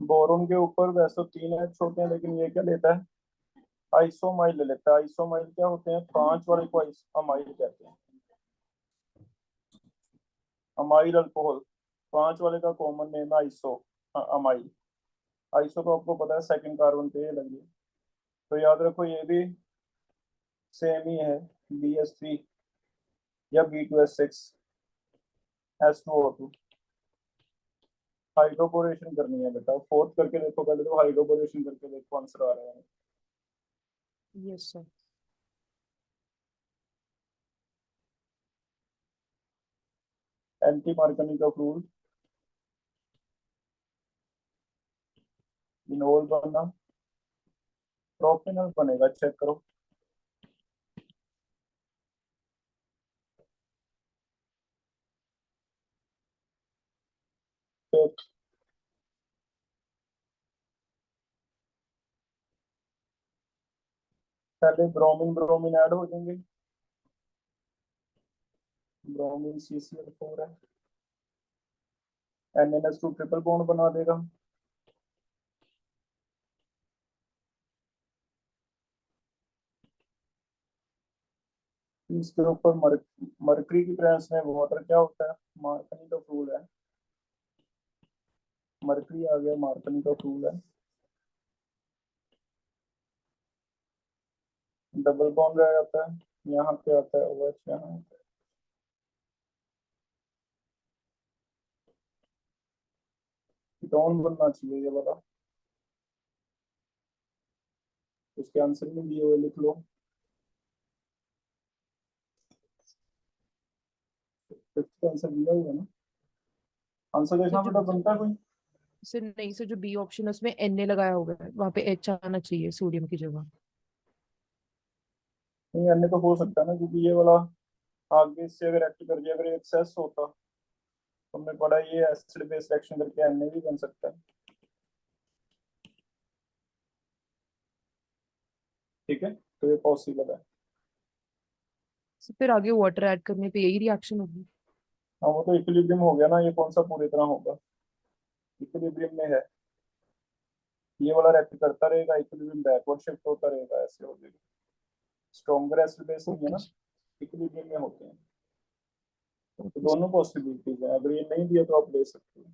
Boron के ऊपर वैसे तो 3 H होते हैं, लेकिन ये क्या लेता है, आइसोमाइल ले लेता है। आइसोमाइल क्या होते हैं, 5 वाले को अमाइल कहते हैं, अमाइल अल्कोहल। 5 वाले का कॉमन नेम है आइसो, अमाइल। आइसो तो आपको पता है सेकंड कार्बन पे ये लगी है। तो याद रखो ये भी सेम ही है, BH3 या B2S6 S2O2। हाइड्रोपोरेशन करनी है बेटा, फोर्थ करके देखो, पहले तो हाइड्रोपोरेशन करके देखो, आंसर आ रहा है। Yes sir. Anti मार्कनी rule, enol बनना, प्रोपेनल बनेगा, चेक करो। फिर पहले ब्रोमीन ब्रोमीन ऐड हो जाएंगे, ब्रोमीन CCl4 है, NNS2 ट्रिपल बॉन्ड बना देगा। इसके ऊपर मरकरी की प्रेजेंस में वाटर क्या होता है, मार्कनी का फ्लूइड है। मरकरी आ गया, मार्कनी का फ्लूइड है। डबल बॉन्ड रह जाता है, यहाँ पे आता है OH, यहाँ कीटोन बनना चाहिए ये वाला। उसके आंसर में दिए हुए लिख लो। फिफ्थ आंसर दिया हुआ है ना, आंसर सर देखना जो बेटा, बनता है कोई। सर नहीं सर, जो बी ऑप्शन है उसमें Na लगाया होगा, वहां पे H आना चाहिए सोडियम की जगह। नहीं, अन्य तो हो सकता है ना, क्योंकि ये वाला आगे से अगर एक्ट कर दिया, अगर एक्सेस होता तो हमने पढ़ा ये एसिड बेस रिएक्शन करके Na भी बन सकता है। ठीक है, तो ये पॉसिबल है। सर फिर आगे वाटर ऐड करने पे यही रिएक्शन होगी। हाँ, वो तो इक्विलिब्रियम हो गया ना, ये कौन सा पूरी तरह होगा, इक्विलिब्रियम में है। ये वाला रेक्ट करता रहेगा, इक्विलिब्रियम बैकवर्ड शिफ्ट होता रहेगा, ऐसे हो जाएगा। स्ट्रॉन्गर एसिड बेस नहीं है ओके ना, इक्विलिब्रियम में होते हैं। तो ओके दोनों पॉसिबिलिटीज है, अगर ये नहीं दिया तो आप ले सकते हो।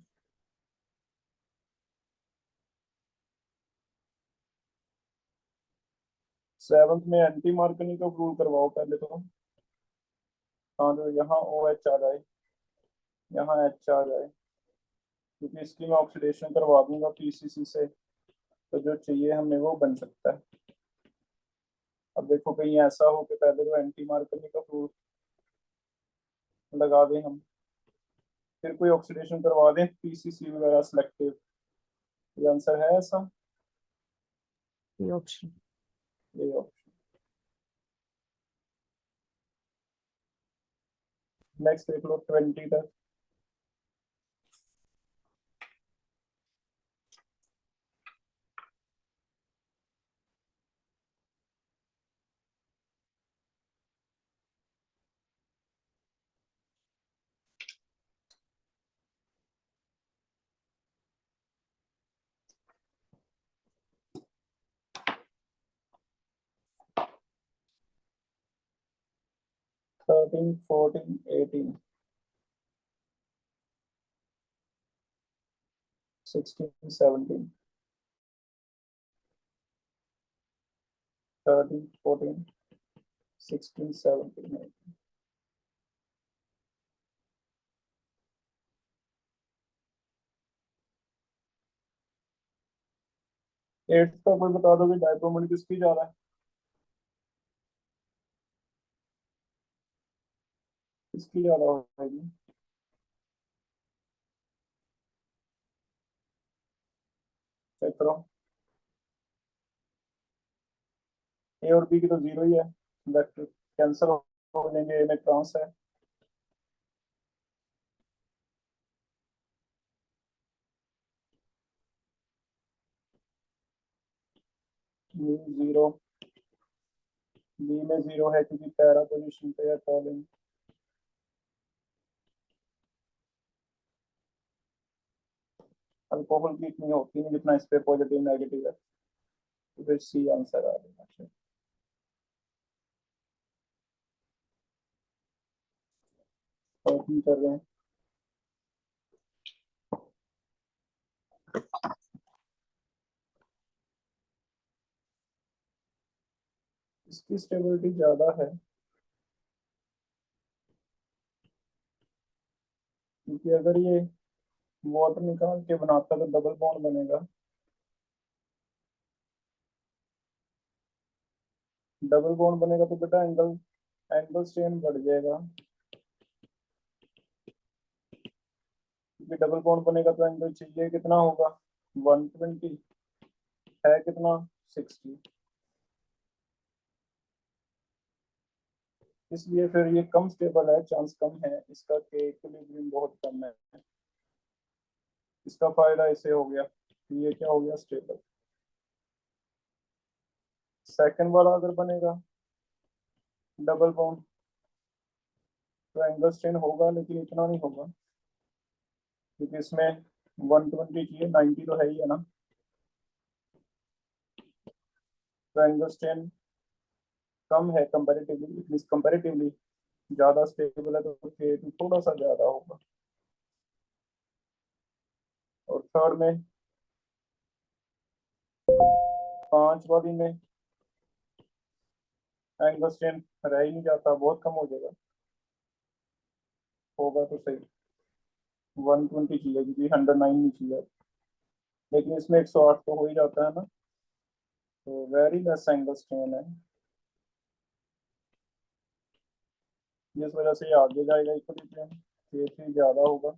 सेवंथ में एंटी मार्कनी का प्रूव करवाओ पहले तो। हाँ, जो यहाँ OH आ जाए, यहाँ H आ जाए, क्योंकि इसकी मैं ऑक्सीडेशन करवा दूंगा PCC से, तो जो चाहिए हमें वो बन सकता है। अब देखो कहीं ऐसा हो कि पहले तो एंटी मार्कनी का प्रूफ लगा दें हम, फिर कोई ऑक्सीडेशन करवा दें PCC वगैरह सिलेक्टिव, ये आंसर है ऐसा, ये ऑप्शन। ये ऑप्शन। नेक्स्ट देख लो 20 तक। 13 14 18 16 17, 13 14 16 17। 8 का कोई बता दो कि डायप्रोमोल किसकी जा रहा है, किसकी ज्यादा होगी, चेक करो। ए और बी की तो जीरो ही है, वेक्टर कैंसिल हो जाएंगे, ए में ट्रांस है। जीरो, बी में जीरो है क्योंकि पैरा पोजीशन पे है कॉलिंग। अल्कोहल की इतनी होती नहीं जितना इस पे पॉजिटिव नेगेटिव है, तो फिर सी आंसर आ जाएगा। और कर रहे हैं इसकी स्टेबिलिटी ज्यादा है क्योंकि अगर ये वाटर निकाल के बनाता तो डबल बॉन्ड बनेगा, डबल बॉन्ड बनेगा तो बेटा एंगल एंगल स्ट्रेन बढ़ जाएगा, क्योंकि डबल बॉन्ड बनेगा तो एंगल चाहिए कितना होगा 120, है कितना 60, इसलिए फिर ये कम स्टेबल है, चांस कम है इसका कि इक्विलिब्रियम बहुत कम है। इसका फायदा इसे हो गया, ये क्या हो गया स्टेबल। सेकंड वाला अगर बनेगा डबल बॉन्ड तो एंगल स्ट्रेन होगा लेकिन इतना नहीं होगा, क्योंकि इसमें 120 चाहिए, 90 तो है ही है ना, तो एंगल स्ट्रेन कम है कंपैरेटिवली, कंपैरेटिवली ज्यादा स्टेबल है तो K2 थोड़ा सा ज्यादा होगा। और थर्ड में 5 वाली में एंगल स्ट्रेन रह ही नहीं जाता, बहुत कम हो जाएगा, होगा तो सही 120 चाहिए क्योंकि 109 नहीं चाहिए, लेकिन इसमें 108 तो हो ही जाता है ना, तो वेरी लेस एंगल स्ट्रेन है, जिस वजह से ये आगे जाएगा इक्विलिब्रियम, K3 ज्यादा होगा।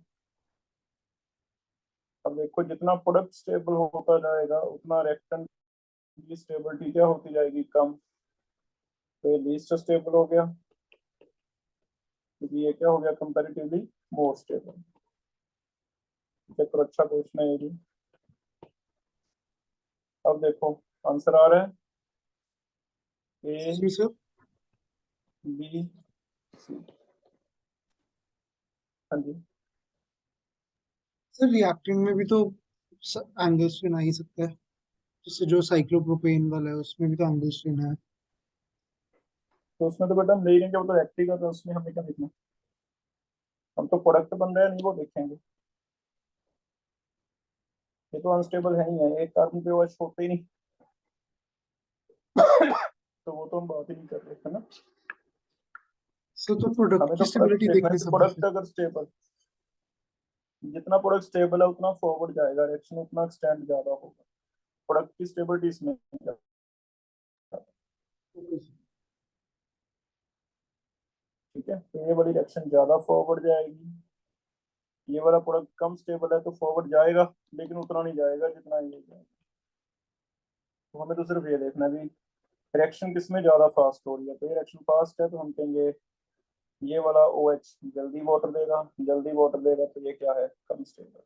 अब देखो जितना प्रोडक्ट स्टेबल होता जाएगा उतना रिएक्टेंट की स्टेबिलिटी क्या होती जाएगी कम, तो ये लीस्ट स्टेबल हो गया क्योंकि ये क्या हो गया कंपैरेटिवली मोर स्टेबल। देखो अच्छा क्वेश्चन है ये भी। अब देखो आंसर आ रहा है ए जी सर। B C. हाँ जी सर रिएक्टेंट में भी तो एंगल स्ट्रेन आ ही सकता है, जैसे जो साइक्लोप्रोपेन वाला है उसमें भी तो एंगल स्ट्रेन है। तो उसमें तो बेटा हम ले लेंगे, वो तो एक्टिव तो उसमें हमें क्या देखना, हम तो प्रोडक्ट बन रहे हैं नहीं वो देखेंगे, ये तो अनस्टेबल है ही है, एक कार्बन पे वो छोड़ते ही नहीं तो वो तो हम बात ही नहीं कर रहे थे ना, सर तो प्रोडक्ट हमें की तो प्रोडक्ट स्टेबिलिटी देखना है देखनी कि सब प्रोडक्ट अगर स्टेबल, जितना प्रोडक्ट स्टेबल है उतना फॉरवर्ड जाएगा, रिएक्शन उतना एक्सटेंड ज्यादा होगा, प्रोडक्ट की स्टेबिलिटी इसमें है। ठीक है, तो ये वाली रिएक्शन ज्यादा फॉरवर्ड जाएगी, ये वाला प्रोडक्ट कम स्टेबल है तो फॉरवर्ड जाएगा लेकिन उतना नहीं जाएगा जितना ये जाएगा। तो हमें तो सिर्फ ये देखना है भी रिएक्शन किसमें ज्यादा फास्ट हो रही है, तो ये रिएक्शन फास्ट है तो हम कहेंगे ये वाला OH जल्दी वाटर देगा, जल्दी वाटर देगा तो ये क्या है कम स्टेबल।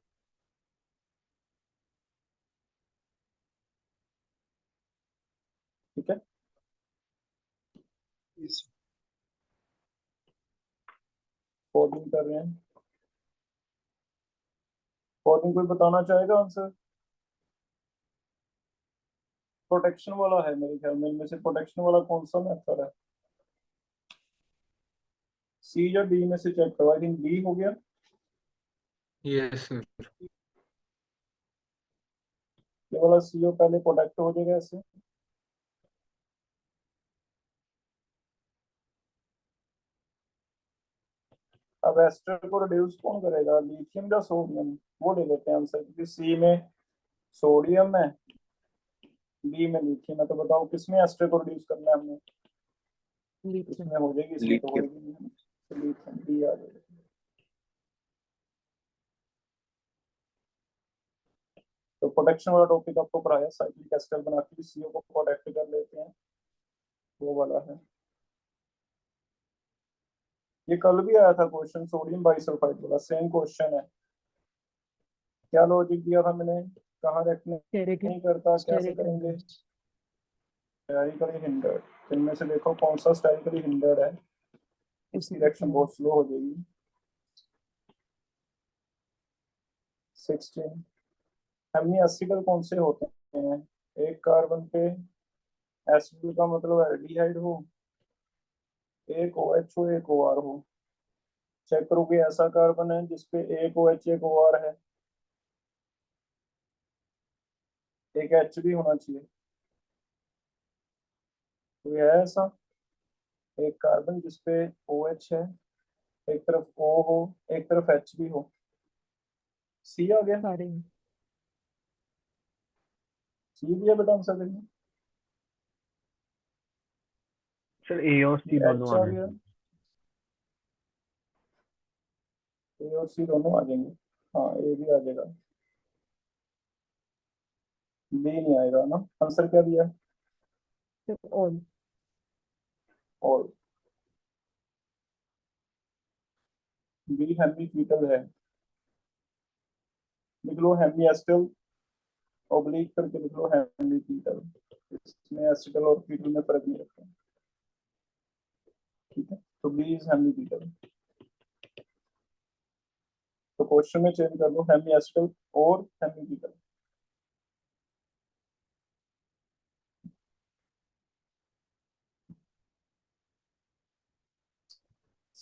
ठीक है Yes. कोडिंग कर रहे हैं, कोडिंग कोई बताना चाहेगा आंसर, प्रोटेक्शन वाला है मेरे ख्याल में, इनमें से प्रोटेक्शन वाला कौन सा मेथड है, सी या डी में से चेक करो, आई थिंक डी हो गया। Yes sir. ये वाला CO पहले प्रोटेक्ट हो जाएगा ऐसे, अब एस्टर को रिड्यूस कौन करेगा, लिथियम या सोडियम, वो ले लेते हैं आंसर, क्योंकि सी में सोडियम है बी में लिथियम है, तो बताओ किसमें एस्टर को रिड्यूस करना है हमने, लिथियम। इसमें हो जाएगी, इसमें तो होगी नहीं, तो लिथियम डी आ जाएगा। तो प्रोटेक्शन वाला टॉपिक आपको पढ़ाया, साइक्लिक एस्टर बना के CO को प्रोटेक्ट कर लेते हैं, वो वाला है। ये कल भी आया था क्वेश्चन, सोडियम बाइसल्फाइड वाला सेम क्वेश्चन है, क्या लॉजिक दिया था मैंने, कहाँ रिएक्ट स्टेरिक नहीं करता, कैसे स्टेरिक करेंगे, स्टेरिकली हिंडर्ड, इनमें से देखो कौन सा स्टेरिकली हिंडर्ड है, इसकी रिएक्शन बहुत स्लो हो जाएगी। 16 हेमी एसिडल कौन से होते हैं? एक कार्बन पे एसिड का मतलब एल्डिहाइड हो, एक OH हो, एक OR हो। चेक करो कि ऐसा कार्बन है जिसपे एक OH एक OR है, एक H भी होना चाहिए। तो ये है ऐसा एक कार्बन जिसपे OH है, एक तरफ O हो, एक तरफ H भी हो। सी आ गया, सारे सी दिया बेटा आंसर देखना। सर ए और सी दोनों H आ आने गया, हैं। ए और सी दोनों आ जाएंगे। हाँ ए भी आ जाएगा, बी नहीं आएगा ना। आंसर क्या दिया है? सिर्फ ऑल। और बी हेमी कीटल है। लिख लो हेमी एसिटल, ऑब्लिक करके लिख लो हेमी कीटल। इसमें एसिटल और कीटल में फर्क नहीं रखता, ठीक है। तो बी इज हेमी कीटल। तो क्वेश्चन में चेंज कर दो हेमी एसिटल और हेमी कीटल।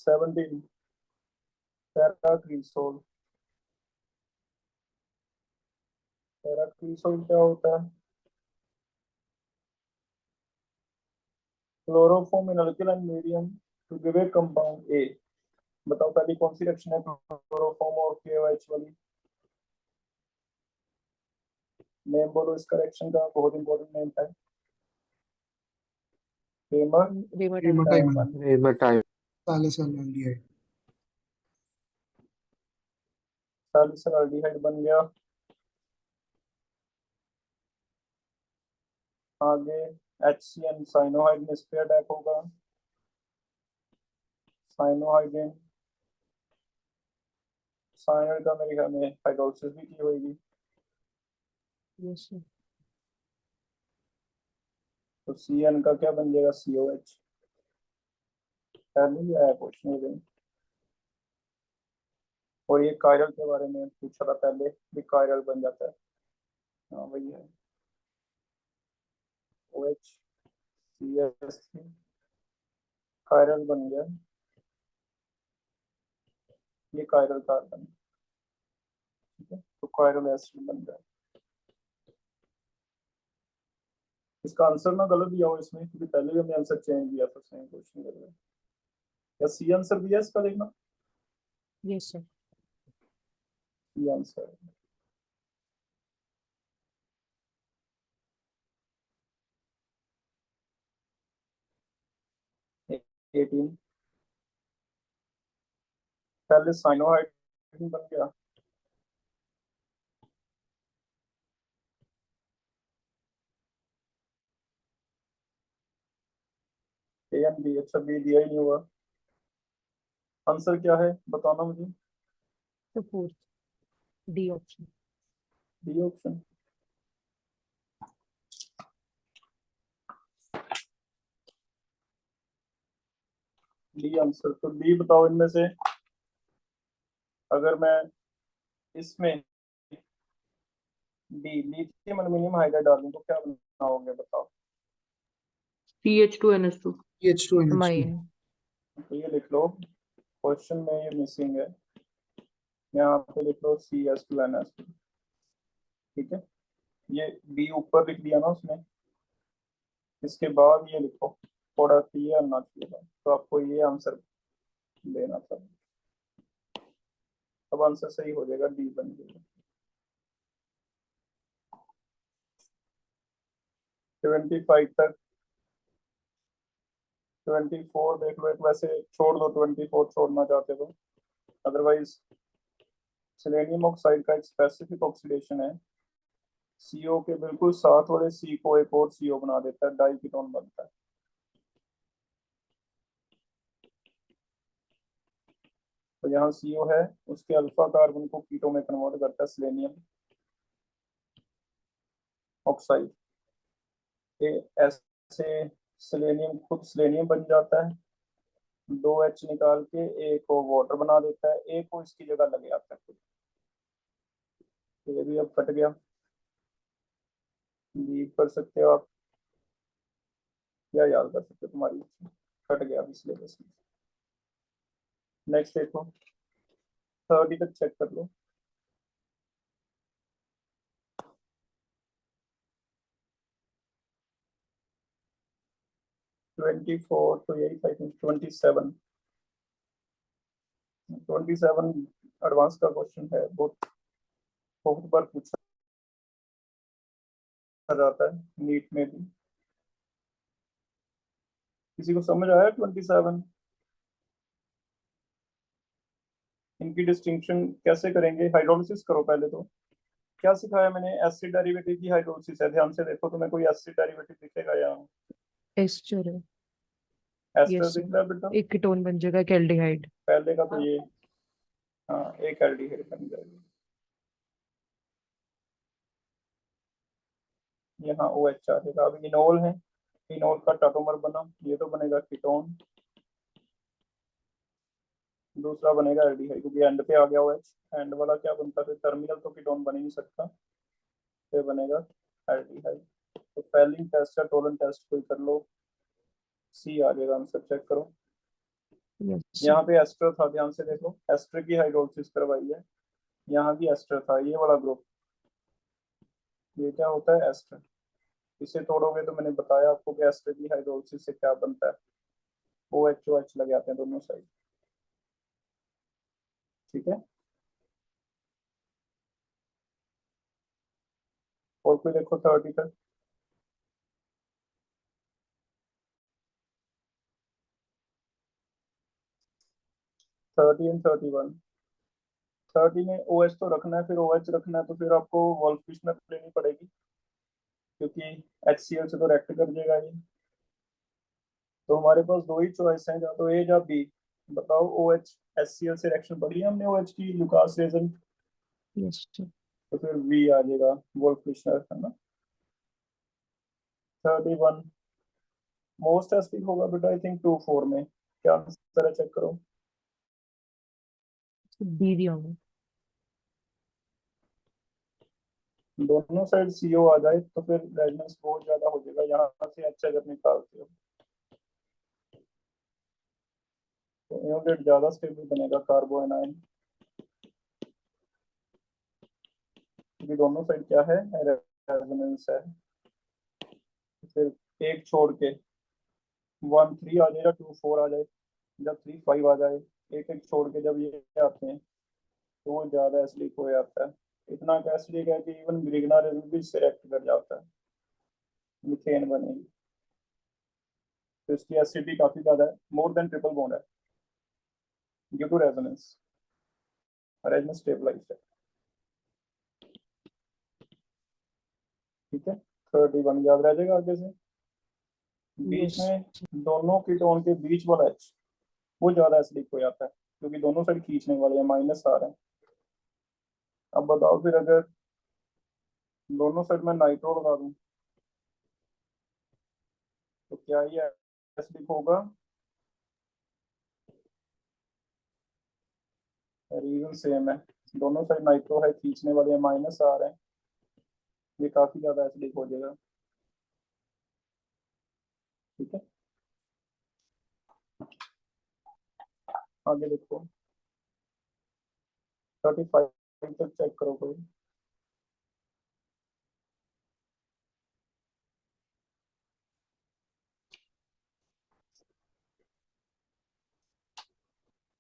17 पैराक्रीसोल। पैराक्रीसोल क्या होता है? Chloroform in alkaline medium to give a compound A. बताओ पहली कौन सी रिएक्शन है क्लोरोफॉर्म और KOH वाली? नेम बोलो इसका रिएक्शन का, बहुत इंपॉर्टेंट नेम है। हेमर रेमाटाइड। डायमंड। हेमाटाइट। सैलिसाइलडिहाइड। सैलिसल्डिहाइड बन गया। आगे HCN साइनोहाइड में इस पे अटैक होगा। साइनोहाइड्रेन, साइनाइड का मेरे ख्याल में हाइड्रोलिसिस भी की होगी। Yes sir. तो CN का क्या बन जाएगा? COH। पहले ही आया क्वेश्चन में। और ये कायरल के बारे में पूछा था पहले, भी कायरल बन जाता है। हाँ वही है, OH CH3 कायरल बन गया। ये कायरल कार्बन, ठीक है। तो कायरल एसिड बन गया। इसका आंसर ना गलत दिया हो इसमें, क्योंकि पहले भी हमने आंसर चेंज दिया था सेम क्वेश्चन के लिए। या सी आंसर दिया इसका, देखना yes sir. C answer. Eighteen पहले साइनोहाइड्रोजन बन गया। ANB, अच्छा बी दिया ही नहीं हुआ। आंसर क्या है बताना मुझे। तो fourth D option. D option. D answer. तो डी बताओ इनमें से, अगर मैं इसमें डी लिथियम एल्यूमिनियम हाइड्राइड डाल दूं तो क्या बनाओगे बताओ। CH2NH2। CH2NH2। माइन। तो ये लिख लो, क्वेश्चन में ये मिसिंग है। यहाँ पे लिख लो CS2NH2, ठीक है। ये बी ऊपर लिख दिया ना उसने, इसके बाद ये लिखो, थोड़ा क्लियर आना चाहिए था, तो आपको ये आंसर देना था। अब आंसर सही हो जाएगा, डी बन जाएगा। 25 तक। 24 देख लो, एक वैसे छोड़ दो 24 छोड़ना चाहते हो, अदरवाइज सेलेनियम ऑक्साइड का एक स्पेसिफिक ऑक्सीडेशन है, CO के बिल्कुल साथ वाले C को एक और CO बना देता है, डाइकीटोन बनता है। तो यहाँ CO है, उसके अल्फा कार्बन को कीटो में कन्वर्ट करता है सेलेनियम ऑक्साइड। ये ऐसे सेलेनियम खुद सेलेनियम बन जाता है, 2H निकाल के एक को वाटर बना देता है, एक को इसकी जगह लग जाता है। तो ये भी अब कट गया। लीव कर सकते हो आप या याद कर सकते हो, तुम्हारी इच्छा। कट गया अभी सिलेबस में। नेक्स्ट देखो, 30 तक चेक कर लो। ट्वेंटी फोर तो यही था, 27 एडवांस का क्वेश्चन है, बहुत बहुत बार पूछा जाता है नीट में भी। किसी को समझ आया 27? इनकी डिस्टिंक्शन कैसे करेंगे? हाइड्रोलिसिस करो पहले तो। क्या सिखाया मैंने? एसिड डेरिवेटिव की हाइड्रोलिसिस है, ध्यान से देखो, तुम्हें कोई एसिड डेरिवेटिव दिखेगा यहाँ? एस्टर है। एस्टर यस दिख रहा है बेटा? एक कीटोन बन जाएगा एक एल्डिहाइड। पहले का तो ये, हाँ, एक एल्डिहाइड बन जाएगी। यहाँ ओ एच आ जाएगा। अब इनोल है, इनोल का टाटोमर बना, ये तो बनेगा कीटोन। दूसरा बनेगा एल्डिहाइड, क्योंकि एंड पे आ गया ओ एच। एंड वाला क्या बनता है? टर्मिनल तो कीटोन बन ही नहीं सकता, फिर बनेगा एल्डिहाइड। तो फेलिंग टेस्ट या टोलन टेस्ट कोई कर लो, सी आ जाएगा आंसर, चेक करो। यस यहाँ पे एस्टर था, ध्यान से देखो, एस्टर की हाइड्रोलिसिस करवाई है। यहाँ भी एस्टर था, ये वाला ग्रुप, ये क्या होता है? एस्टर। इसे तोड़ोगे तो मैंने बताया आपको कि एस्टर की हाइड्रोलिसिस से क्या बनता है, ओ एच लग जाते हैं दोनों साइड। ठीक है, और कोई देखो 30 तक। Thirty and 31। 30 में ओ एच तो रखना है, फिर ओ एच रखना है तो फिर आपको वोल्फिश्नर लेनी पड़ेगी, क्योंकि एच सी एल से तो रिएक्ट कर जाएगा ये। तो हमारे पास दो ही चॉइस हैं, या तो ए या बी। बताओ, O H S C L से रिएक्शन पढ़ी है हमने ओ एच की, लुकास रेजन। यस तो फिर वी आ जाएगा, वोल्फिश्नर, है ना। 31 मोस्ट एसिडिक होगा बेटा, आई थिंक 2 4 में। क्या आंसर है, चेक करो। डी दिया होगा। दोनों साइड सीओ आ जाए तो फिर रेजोनेंस बहुत ज्यादा हो जाएगा, यहाँ से अच्छा अगर निकालते हो तो एनोडेट ज्यादा स्टेबल बनेगा कार्बो एनाइन, क्योंकि दोनों साइड क्या है? रेजोनेंस है। फिर एक छोड़ के 1 3 आ जाएगा, 2 4 आ जाए, जब 3 5 आ जाए, एक एक छोड़ के जब ये आते हैं तो वो ज्यादा एसिडिक हो जाता है। इतना एसिडिक है कि इवन ग्रिग्ना रेजन भी इससे रिएक्ट कर जाता है, मीथेन बनेगी। तो इसकी एसिडिटी काफी ज्यादा है, मोर देन ट्रिपल बॉन्ड है, due to resonance. Resonance stabilize है। ठीक है, 31 याद रह जाएगा आगे से। बीच यस में दोनों कीटोन के बीच वाला एच, वो ज्यादा एसिडिक हो जाता है, क्योंकि दोनों साइड खींचने वाले हैं, माइनस आ रहे हैं। अब बताओ फिर, अगर दोनों साइड में नाइट्रो लगा दूं तो क्या ये एसिडिक होगा? रीजन सेम है, दोनों साइड नाइट्रो है, खींचने वाले हैं, माइनस आ रहे हैं, ये काफी ज्यादा एसिडिक हो जाएगा। ठीक है, आगे देखो, 35 तक चेक करो कोई।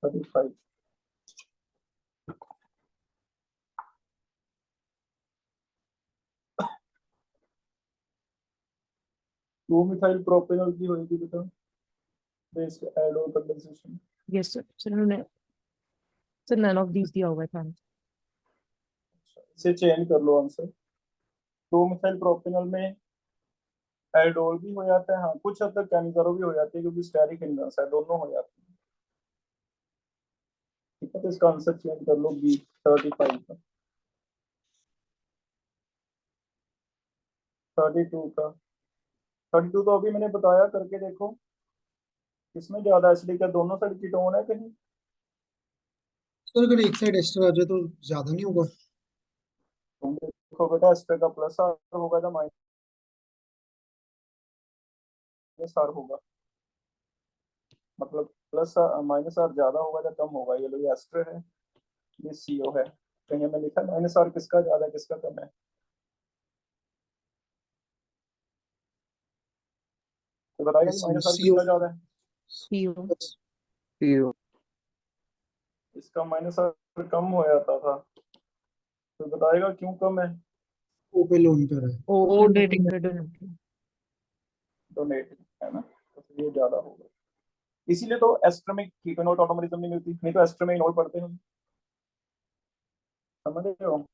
थर्टी फाइव 2 मिथाइल प्रोपेनॉल की होगी बेटा, based aldol condensation. Yes sir उन्होंने सर नन ऑफ दीज दिया हुआ था। इसे चेंज कर लो आंसर। 2 मिथाइल प्रोपेनॉल में एल्डोल भी हो जाता है, हाँ, कुछ हद तक कैनिजारो भी हो जाती है, क्योंकि स्टेरिक हिंड्रेंस है, दोनों हो जाते हैं। ठीक है, तो इसका आंसर चेंज कर लो, बी 35 का। 32 का, 32 तो अभी मैंने बताया, करके देखो किसमें ज्यादा एसिडिक है, दोनों साइड कीटोन है कहीं? सर अगर एक साइड एस्टर आ जाए तो ज्यादा नहीं होगा? तुम देखो बेटा, एस्टर का प्लस होगा या माइनस माइनस आर होगा, मतलब प्लस माइनस आर ज्यादा होगा या कम होगा। ये लो ये एस्टर है, ये सीओ है। कहीं हमें लिखा है माइनस आर किसका ज्यादा है किसका कम है? तो बताएगा कि माइनस आर CO किसका ज्यादा है। CO। CO। इसका माइनस आर कम हो जाता था, तो बताएगा क्यों कम है। O पे लोन कर रहा है। ओ डोनेटिंग डोनेटिंग। डोनेट है ना, तो फिर ये ज्यादा होगा। इसीलिए तो एस्टर में कीटोनोल ऑटोमेरिज्म नहीं मिलती, नहीं तो एस्टर में इनोल पढ़ते हम, समझ रहे हो।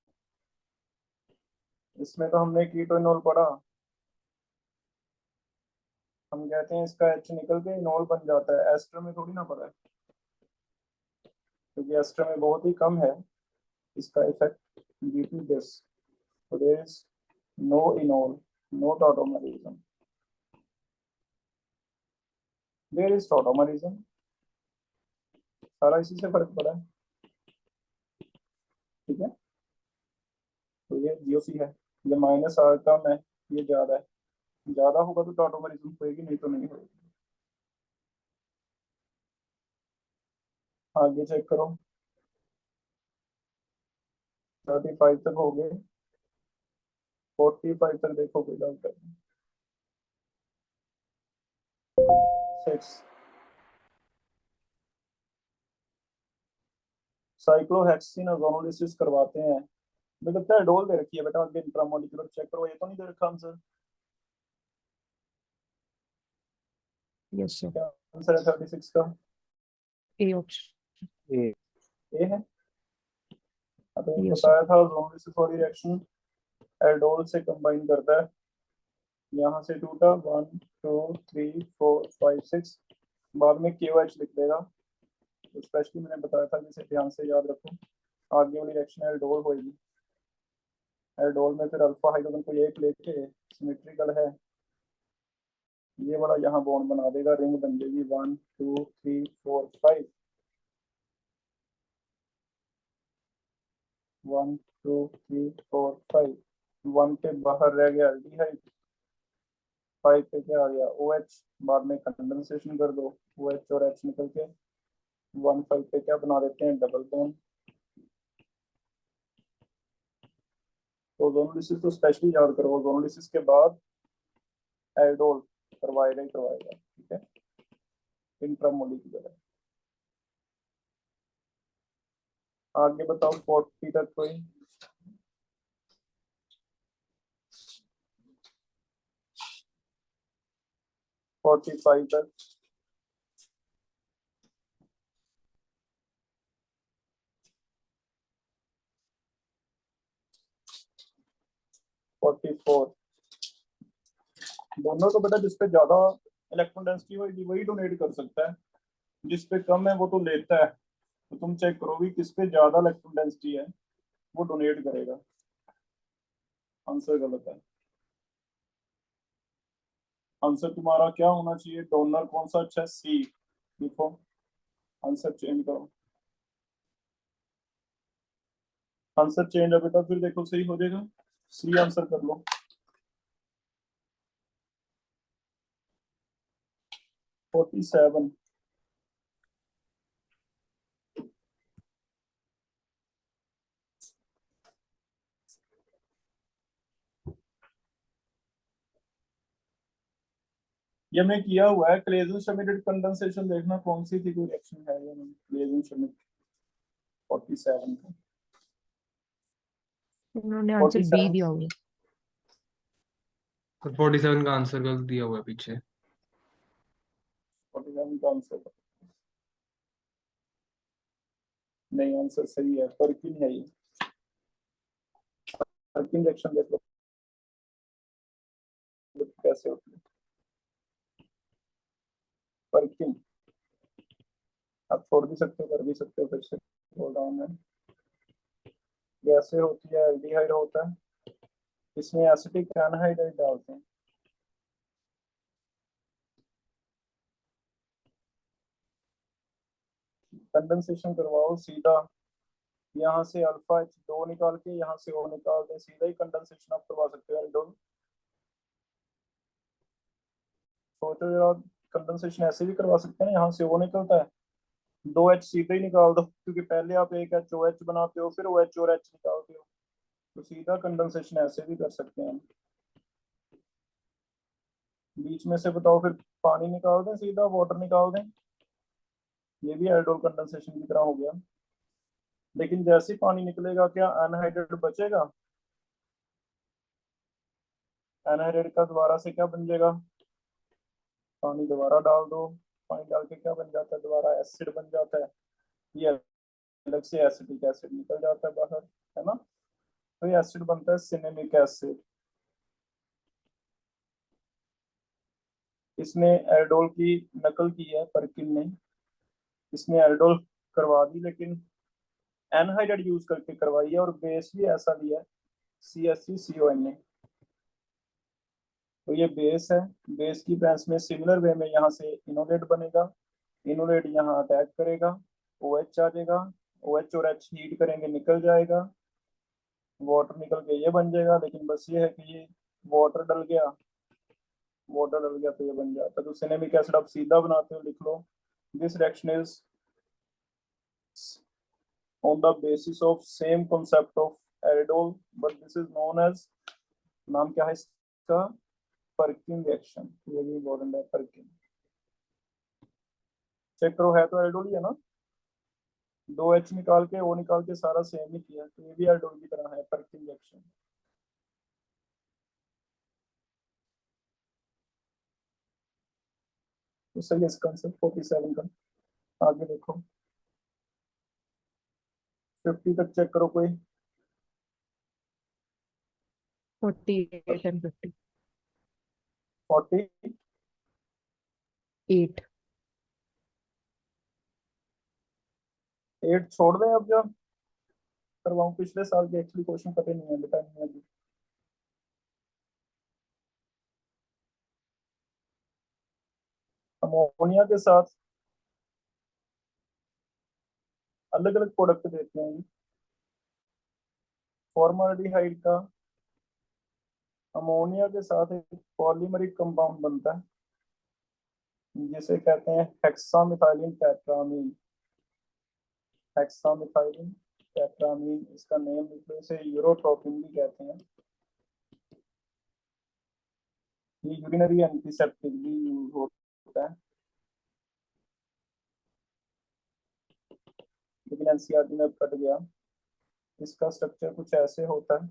इसमें तो हमने कीटोनोल पढ़ा, हम कहते हैं इसका एच निकल के इनोल बन जाता है, एस्टर में थोड़ी ना पढ़ा है, क्योंकि एस्टर में बहुत ही कम है इसका effect due to this. So there is no enol, no tautomerism. There is tautomerism. सारा इसी से फर्क पड़ा है, ठीक है। तो ये जीओसी है, ये माइनस आर कम है, ये ज्यादा है। ज्यादा होगा तो टॉटोमरिज्म होएगी, नहीं तो नहीं होएगी। आगे चेक करो, 35 तक हो गए, 45 तक देखो कोई डाउट है? 6 साइक्लोहेक्सिन ओजोनोलिसिस करवाते हैं। मुझे लगता है डोल दे रखी है बेटा, आगे इंट्रामोलिकुलर चेक करो, ये तो नहीं दे रखा आंसर। Yes sir. क्या आंसर है 36 का? A option. A। ए है। अब मैंने यस सर। बताया था ओजोनोलिसिस वाली रिएक्शन एल्डोल से कंबाइन करता है। यहाँ से टूटा 1 2 3 4 5 6, बाद में KOH लिख देगा। तो स्पेशली मैंने बताया था, जिसे ध्यान से याद रखो। आगे वाली रिएक्शन एल्डोल होगी। एल्डोल में फिर अल्फा हाइड्रोजन को एक लेके सिमेट्रिकल है, ये वाला यहाँ बॉन्ड बना देगा, रिंग बन जाएगी 1 2 3 4 5। 1 2 3 4 5, 1 के बाहर रह गया एल्डिहाइड, 5 पे क्या आ गया OH, बाद में कंडेंसेशन कर दो, OH और H निकल के 1 5 पे क्या बना देते हैं, डबल बॉन्ड। तो ओजोनोलिसिस तो स्पेशली याद करो, ओजोनोलिसिस के बाद एल्डोल करवाएगा ही करवाएगा, ठीक है, इंट्रामोलिकुलर है। आगे बताओ 40 तक कोई? फोर्टी फाइव तक 44। दोनों तो बेटा जिसपे ज्यादा इलेक्ट्रॉन डेंसिटी होगी वही डोनेट कर सकता है, जिसपे कम है वो तो लेता है। तो तुम चेक करो भी किस पे ज्यादा इलेक्ट्रॉन डेंसिटी है, वो डोनेट करेगा। आंसर गलत है। आंसर तुम्हारा क्या होना चाहिए, डोनर कौन सा अच्छा है, सी। देखो आंसर चेंज करो, आंसर चेंज है बेटा, फिर देखो सही हो जाएगा। सी आंसर कर लो। 47। ये हमने किया हुआ है, क्लेजन श्मिट कंडेंसेशन देखना कौन सी थी, कोई रिएक्शन है या नहीं क्लेजन श्मिट 47 का। उन्होंने आंसर बी 47 दिया होगा। और 47 का आंसर गलत दिया हुआ है पीछे। 47 का आंसर नहीं, आंसर सही है, पर्किन है ये। पर्किन रिएक्शन देखो कैसे होती है। पर्किन आप छोड़ भी सकते हो, कर भी सकते हो, फिर से बोल रहा हूँ मैं। कैसे होती है, एल्डिहाइड होता है, इसमें एसिटिक एनहाइड्राइड डालते हैं। कंडेंसेशन करवाओ सीधा, यहाँ से अल्फा H2 निकाल के यहाँ से O निकाल दे, सीधा ही कंडेंसेशन आप करवा सकते हो एल्डोल। तो सोचो जरा, कंडेंसेशन ऐसे भी करवा सकते हैं ना, यहाँ से वो निकलता है, 2H सीधे ही निकाल दो, क्योंकि पहले आप एक HOH बनाते हो फिर OH और H निकालते हो, तो सीधा कंडेंसेशन ऐसे भी कर सकते हैं हम। बीच में से बताओ फिर पानी निकाल दें, सीधा वाटर निकाल दें, ये भी एल्डोल कंडेंसेशन की तरह हो गया। लेकिन जैसे ही पानी निकलेगा क्या अनहाइड्रेट बचेगा? अनहाइड्रेट का दोबारा से क्या बन जाएगा? पानी दोबारा डाल दो, पानी डाल के क्या बन जाता है? दोबारा एसिड बन जाता है, ये अलग से एसिटिक एसिड निकल जाता है बाहर, है ना। तो ये एसिड बनता है सिनेमिक एसिड। इसने एल्डोल की नकल की है परकिन ने, इसने एल्डोल करवा दी लेकिन एनहाइड्रेट यूज करके करवाई है, और बेस भी ऐसा लिया है CH3CONA। तो ये बेस है, बेस की ब्रांच में सिमिलर वे में यहाँ से इनोलेट बनेगा, इनोलेट यहाँ अटैक करेगा, OH आ जाएगा, OH और H हीट करेंगे निकल जाएगा, वाटर निकल के ये बन जाएगा। लेकिन बस ये है कि ये वाटर डल गया, वाटर डल गया तो ये बन जाता है। तो सिनेमिक एसिड आप सीधा बनाते हो, लिख लो this reaction is on the basis of same concept of aldol, but this is known as, नाम क्या है इसका? परकिन रिएक्शन। ये भी इम्पोर्टेंट है, परकिन। चेक करो, है तो एल्डोल ही है ना, 2H निकाल के O निकाल के सारा सेम ही किया, तो ये भी एल्डोल की तरह है, परकिन रिएक्शन। तो सही है इसका आंसर 47 का। आगे देखो 50 तक चेक करो कोई। 48 and 50 48 छोड़ दें अब, जब करवाऊं पिछले साल के एक्चुअली क्वेश्चन पता नहीं है, बेटा नहीं है अभी। अमोनिया के साथ अलग अलग प्रोडक्ट देते हैं। फॉर्माल्डिहाइड का अमोनिया के साथ एक पॉलीमरिक कंपाउंड बनता है जिसे कहते हैं हेक्सामिथाइलिन टेट्रामीन। हेक्सामिथाइलिन टेट्रामीन, इसका नेम लिखने से यूरोट्रोपिन भी कहते हैं। ये यूरिनरी एंटीसेप्टिक भी यूज होता है, लेकिन एनसीईआरटी में कट गया। इसका स्ट्रक्चर कुछ ऐसे होता है,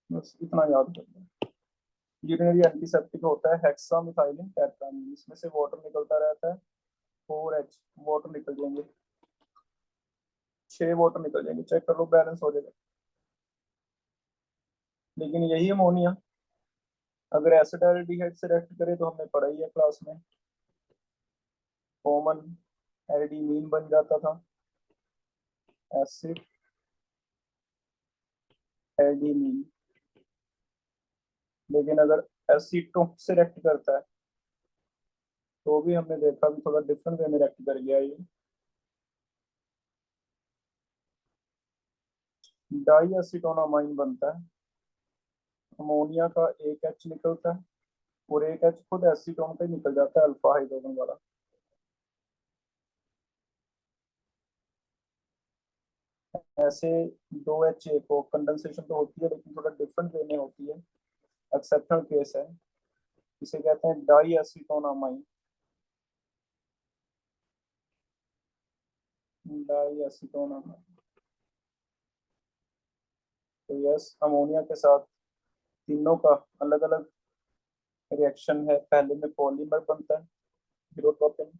बस इतना याद कर लें। यूरिनरी एंटीसेप्टिक होता है हेक्सामिथाइलिन टेट्रामीन, इसमें से वाटर निकलता रहता है, 4H वाटर निकल जाएंगे, 6 वाटर निकल जाएंगे, चेक कर लो बैलेंस हो जाएगा। लेकिन यही अमोनिया अगर एसिटाल्डिहाइड से रिएक्ट करे तो हमने पढ़ा ही है क्लास में, कॉमन एल्डिमीन बन जाता था, एसिड एल्डिमीन। लेकिन अगर एसीटोन से रिएक्ट करता है तो भी हमने देखा भी थोड़ा डिफरेंट वे में रिएक्ट कर गया ये, डाई एसीटोनामाइन बनता है। अमोनिया का एक H निकलता है और एक H खुद एसीटोन का ही निकल जाता है, अल्फा हाइड्रोजन वाला। ऐसे 2H को कंडेंसेशन तो होती है लेकिन थोड़ा डिफरेंट वे में होती है, एक्सेप्शनल केस है, इसे कहते हैं डाई एसीटोनामाइन। डाई एसीटोनामाइन। तो यस, अमोनिया के साथ तीनों का अलग अलग रिएक्शन है, पहले में पॉलीमर बनता है हीरोट्रोपिन,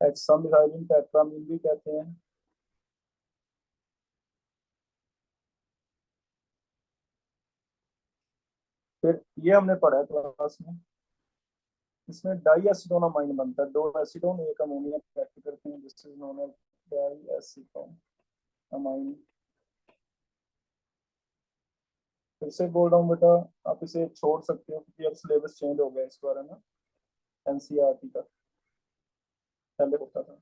हेक्सामिथाइलिन टेट्रामीन भी कहते हैं। फिर ये हमने पढ़ा है क्लास में, इसमें डाई एसीटोनामाइन बनता है, 2 एसीटोन एक अमोनिया रिएक्ट करते हैं, this is known as diacetonamine. फिर से बोल रहा हूँ बेटा, आप इसे छोड़ सकते हो क्योंकि अब सिलेबस चेंज हो गया इस बार, है ना, एनसीईआरटी का। पहले होता था,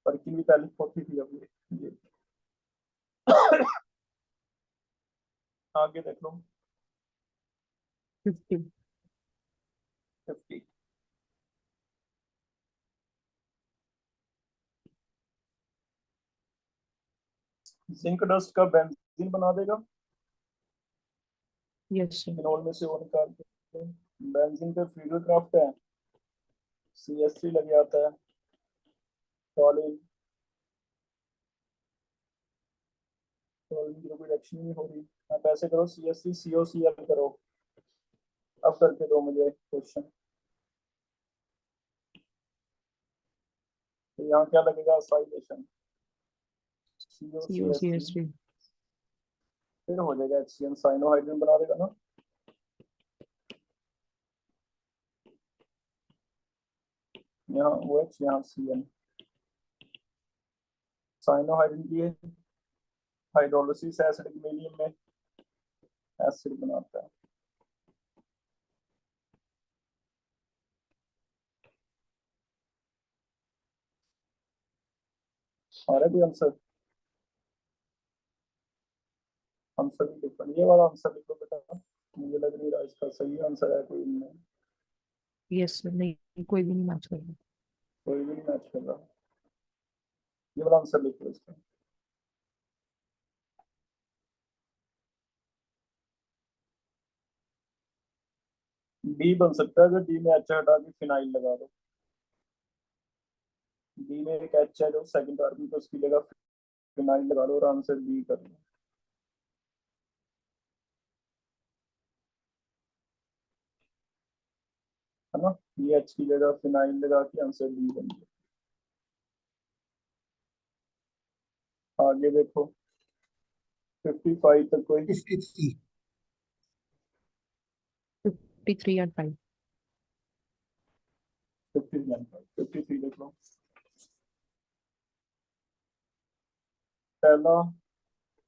वर्किंग भी पहले होती थी अभी ये। आगे देख लो 50। 50। जिंक डस्ट का बेंजीन बना देगा, यस सर। फिनोल में से वो निकाल के। बेंजीन पे फ्यूजल क्राफ्ट है, CH3 लग जाता है, टॉलिन, टॉलिन की तो कोई रिएक्शन नहीं हो रही। आप ऐसे करो CH3 COCl करो। अब करके दो मुझे क्वेश्चन। तो यहाँ क्या लगेगा, साइलेशन, COCH3, COCH3। फिर हो जाएगा HCl, साइनोहाइड्रिन बना देगा ना। यहाँ OH, यहाँ Cl, साइनोहाइड्रिन की हाइड्रोलिसिस एसिडिक मीडियम में एसिड बनाता है। आ रहा है कोई आंसर? आंसर भी लिखो, ये वाला आंसर लिखो बेटा, मुझे लग नहीं रहा इसका सही आंसर है कोई इनमें। यस सर, नहीं कोई भी नहीं मैच कर रहा। कोई भी नहीं मैच कर रहा। ये वाला आंसर लिखो इसका। डी बन सकता है, अगर डी में एच हटा के फिनाइल लगा दो। डी में एक एच है जो सेकंड कार्बन, तो उसकी जगह फिनाइल लगा दो और आंसर डी कर लो। है ना, ये एच की जगह फिनाइल लगा के आंसर डी बन गया। आगे देखो 55 तक कोई। 53। 53 और 5। 53 देख लो। पहला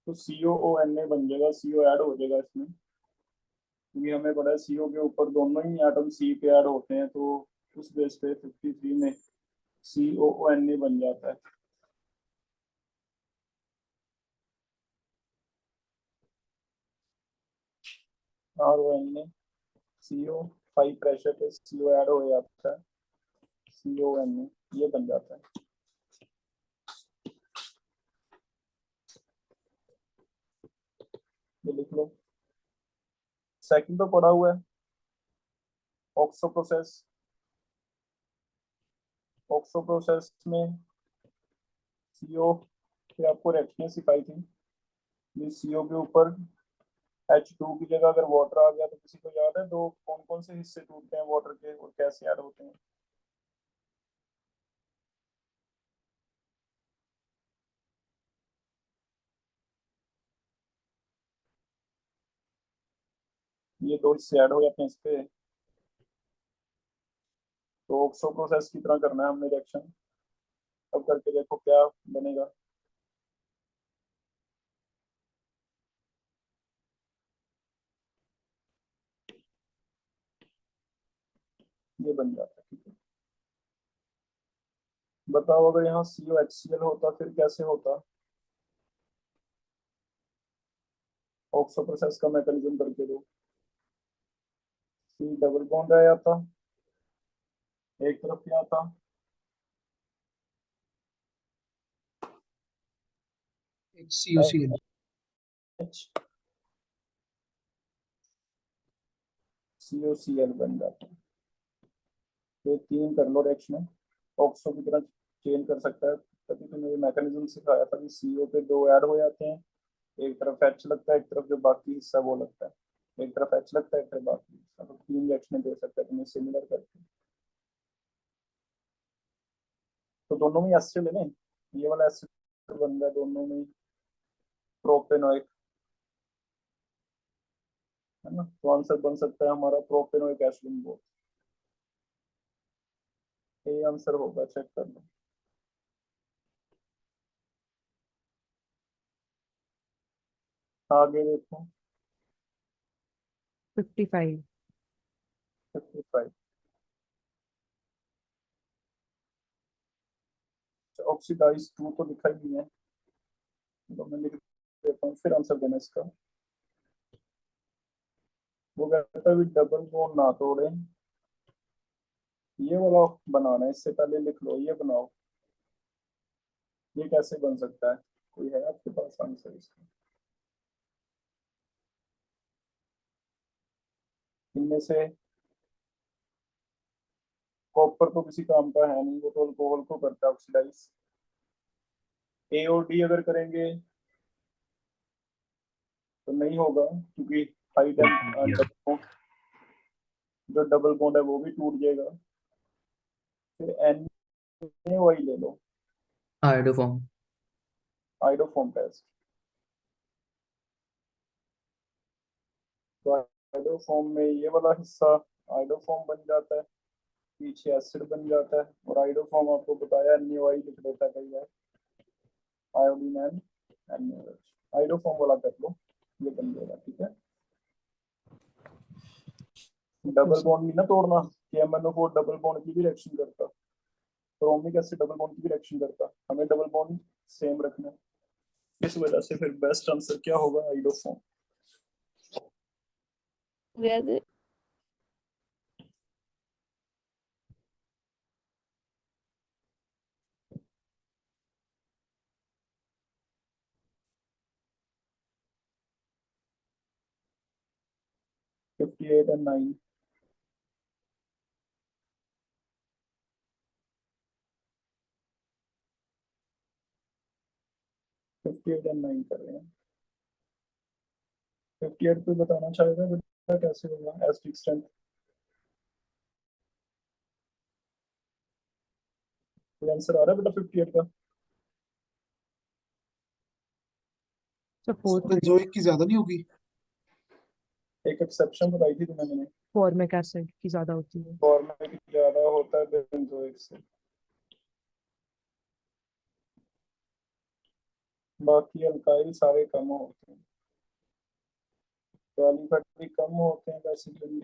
तो COONA बन जाएगा, CO ऐड हो जाएगा इसमें, क्योंकि हमें पता है CO के ऊपर दोनों ही एटम C पे ऐड होते हैं, तो उस बेस पे 53 में COONA बन जाता है। RONA, CO, हाई प्रेशर पे CO ऐड हो जाता है, CONA ये बन जाता है। ये लिख लो। सेकंड तो पढ़ा हुआ है, ऑक्सो प्रोसेस। ऑक्सो प्रोसेस में CO पे आपको रिएक्शन सिखाई थी, CO के ऊपर H2 की जगह अगर वाटर आ गया तो किसी को याद है दो कौन कौन से हिस्से टूटते हैं वाटर के और कैसे ऐड होते हैं? ये दो हिस्से ऐड हो जाते हैं इस पे। तो ऑक्सो प्रोसेस की तरह करना है हमने रिएक्शन। अब करके देखो क्या बनेगा। ये बन जाता है, ठीक है। बताओ अगर यहाँ COHCl होता फिर कैसे होता? ऑक्सो प्रोसेस का मैकेनिज्म करके दो। C डबल बॉन्ड आ जाता, एक तरफ क्या आता, COCl। H, COCl बन जाता है। तो तीन कर लो रिएक्शन, ऑक्सो की तरह चेंज कर सकता है। तभी तो मैंने मैकेनिज्म सिखाया था कि CO पे दो ऐड हो जाते हैं, एक तरफ H लगता है, एक तरफ जो बाकी हिस्सा वो लगता है। एक तरफ H लगता है, एक तरफ बाकी हिस्सा, तो तीन रिएक्शन दे सकता है तुम्हें सिमिलर करके। तो दोनों में एसिड ले लें, ये वाला एसिड बन गया दोनों में प्रोपेनोइक, है ना। तो आंसर बन सकता है हमारा प्रोपेनोइक एसिड बोल। ये आंसर होगा, चेक कर लो। आगे देखो 55। 55। ऑक्सीडाइज 2 तो लिखा ही नहीं है, तो मैं लिख देता हूँ, फिर आंसर देना इसका। वो कहता है डबल बॉन्ड ना तोड़े, ये वाला बनाना है, इससे पहले लिख लो, ये बनाओ। ये कैसे बन सकता है, कोई है आपके पास आंसर इसका? इनमें से कॉपर तो किसी काम का है नहीं, वो तो अल्कोहल को करता है ऑक्सीडाइज। ए और डी अगर करेंगे तो नहीं होगा, क्योंकि हाई डबल, जो डबल बॉन्ड है वो भी टूट जाएगा। फिर एन वही ले लो, आयोडोफॉर्म। Iodoform test. तो आइडोफॉर्म में ये वाला हिस्सा आइडोफॉर्म बन जाता है, पीछे एसिड बन जाता है, और आइडोफॉर्म आपको बताया NaOI लिख देता है कई बार, आयोडीन एंड NaOH। आइडोफॉर्म वाला कर लो, ये बन जाएगा, ठीक है। डबल बॉन्ड नहीं ना तोड़ना, कि MnO4 डबल बॉन्ड की भी रिएक्शन करता, क्रोमिक एसिड डबल बॉन्ड की भी रिएक्शन करता, हमें डबल बॉन्ड सेम रखना है। इस वजह से फिर बेस्ट आंसर क्या होगा, iodoform. Fifty eight and 9। Fifty eight and 9 कर रहे हैं। 58 पे बताना चाहेगा बेटा कैसे होगा एसिडिक स्ट्रेंथ? कोई आंसर आ रहा है बेटा 58 का? सर फोर्थ बेंजोइक की ज्यादा नहीं होगी? एक एक्सेप्शन बताई थी तुम्हें मैंने, फॉर्मिक एसिड की ज्यादा होती है। फॉर्मिक ज्यादा होता है बेंजोइक से, बाकी अल्काइल सारे कम होते हैं, पॉलीफेट भी कम होते हैं बेसिकली,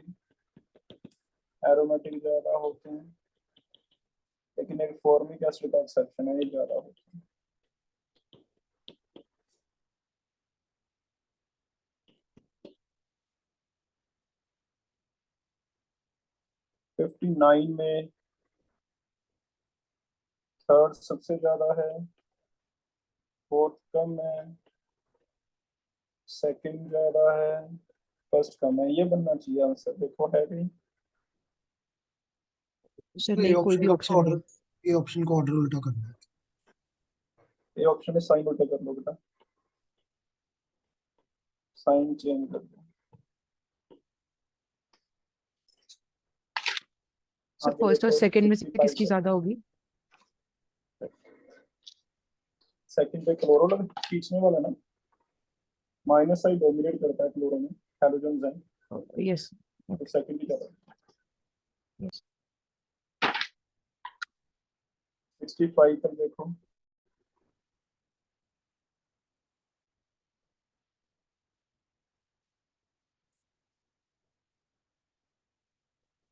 एरोमेटिक ज्यादा होते हैं, लेकिन एक फॉर्मिक एसिड का एक्सेप्शन है, ये ज्यादा होते हैं। फिफ्टी नाइन में थर्ड सबसे ज्यादा है, फोर्थ कम है, सेकंड ज्यादा है, फर्स्ट कम है। ये बनना चाहिए आंसर, देखो है भी। सर तो ये नहीं, कोई ऑप्शन भी का ऑप्शन ऑर्डर, नहीं। ये ऑप्शन का ऑर्डर उल्टा करना है। ये ऑप्शन में साइन उल्टा कर लो बेटा, साइन चेंज कर दो। सर आगे फर्स्ट और देखो सेकंड में से 65 किसकी ज्यादा होगी? सेकंड पे क्लोरो लग खींचने वाला ना, माइनस साइड डोमिनेट करता है क्लोरो में, हैलोजन है, यस। तो सेकंड ही ज्यादा। 65 पर देखो,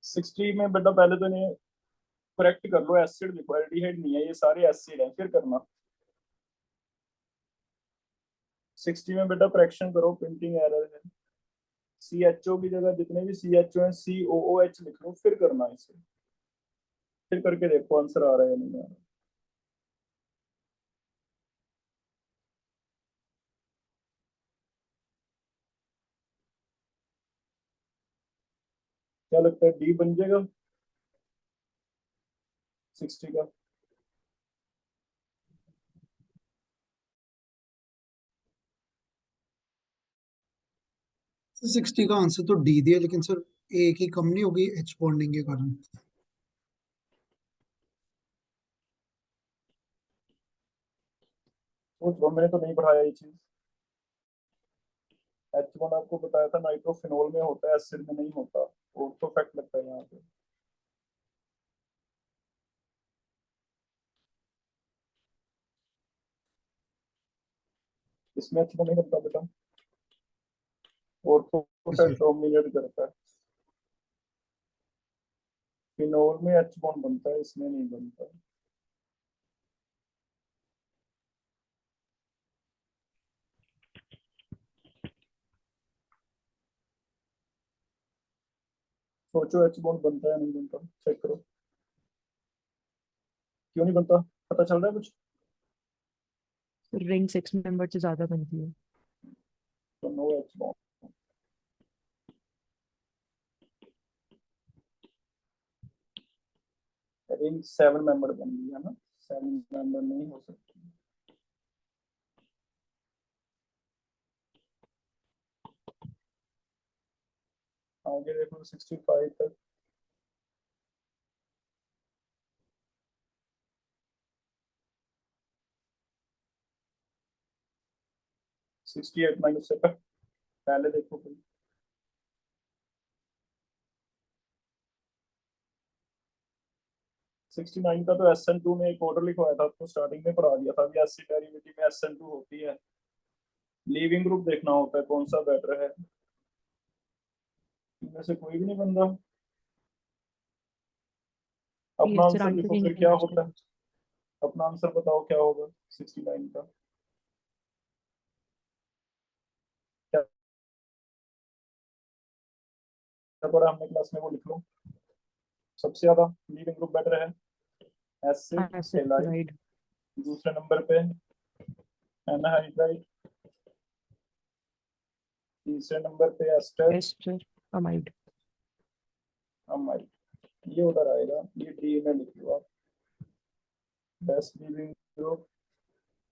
सिक्सटी में बेटा पहले तो इन्हें करेक्ट कर लो, एसिड लिखो, एल्डिहाइड नहीं है, ये सारे एसिड हैं, फिर करना। 60 में बेटा करेक्शन करो, प्रिंटिंग एरर है, CHO की जगह जितने भी CHO हैं COOH लिख लो, फिर करना इसे, फिर करके देखो आंसर आ रहा है या नहीं आ रहा। क्या लगता है डी बन जाएगा 60 का? 60 का आंसर तो डी दिया, लेकिन सर ए की कम नहीं होगी एच बॉन्डिंग के कारण? सोच लो, मैंने तो नहीं पढ़ाया ये चीज। H1 आपको बताया था नाइट्रोफिनोल में होता है, एसिड में नहीं होता, और तो फैक्ट लगता है यहाँ पे। इसमें H1 नहीं बनता बेटा, और तो फैक्ट सर डोमिनेट करता है। फिनोल में H बॉन्ड बनता है, इसमें नहीं बनता। सोचो एच बॉन्ड बनता है या नहीं बनता, चेक करो। क्यों नहीं बनता, पता चल रहा है कुछ? रिंग 6 मेंबर से ज्यादा बनती है। तो no H bond. Ring 7 member बन गई है ना, 7 मेंबर नहीं हो सकती। आगे देखो 65 तक। सिक्सटी एट माइनस से पहले देखो कोई। 69 का तो SN2 में एक ऑर्डर लिखवाया था, तो स्टार्टिंग में पढ़ा दिया था। अभी एसिड डेरिवेटिव में SN2 होती है। लीविंग ग्रुप देखना होता है कौन सा बेटर है, इनमें से कोई भी नहीं बन रहा। अपना ये सर आंसर लिखो फिर, क्या होता है? अपना आंसर बताओ क्या होगा 69 का। क्या क्या पढ़ा हमने क्लास में, वो लिख लो। सबसे ज्यादा लीविंग ग्रुप बेटर है एसिड एसिड हैलाइड, क्लोराइड। दूसरे नंबर पे एनहाइड्राइड, तीसरे नंबर पे एस्टर एस्टर अमाइड। अमाइड। ये उधर आएगा, ये डी में लिख लो आप। Best leaving group,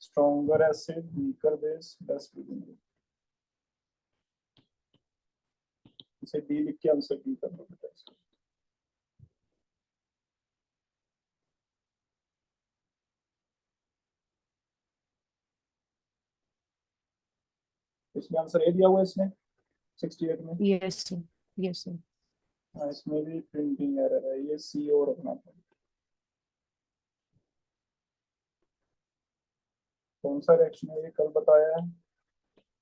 stronger acid, weaker base, best leaving group. इसे डी लिख के आंसर डी कर दो बेटा इसका। इसमें आंसर ए दिया हुआ है इसमें 68 में। Yes sir, yes sir. हाँ, इसमें भी प्रिंटिंग एरर है, ये सी ओ रखना था। कौन सा रिएक्शन है ये, कल बताया है?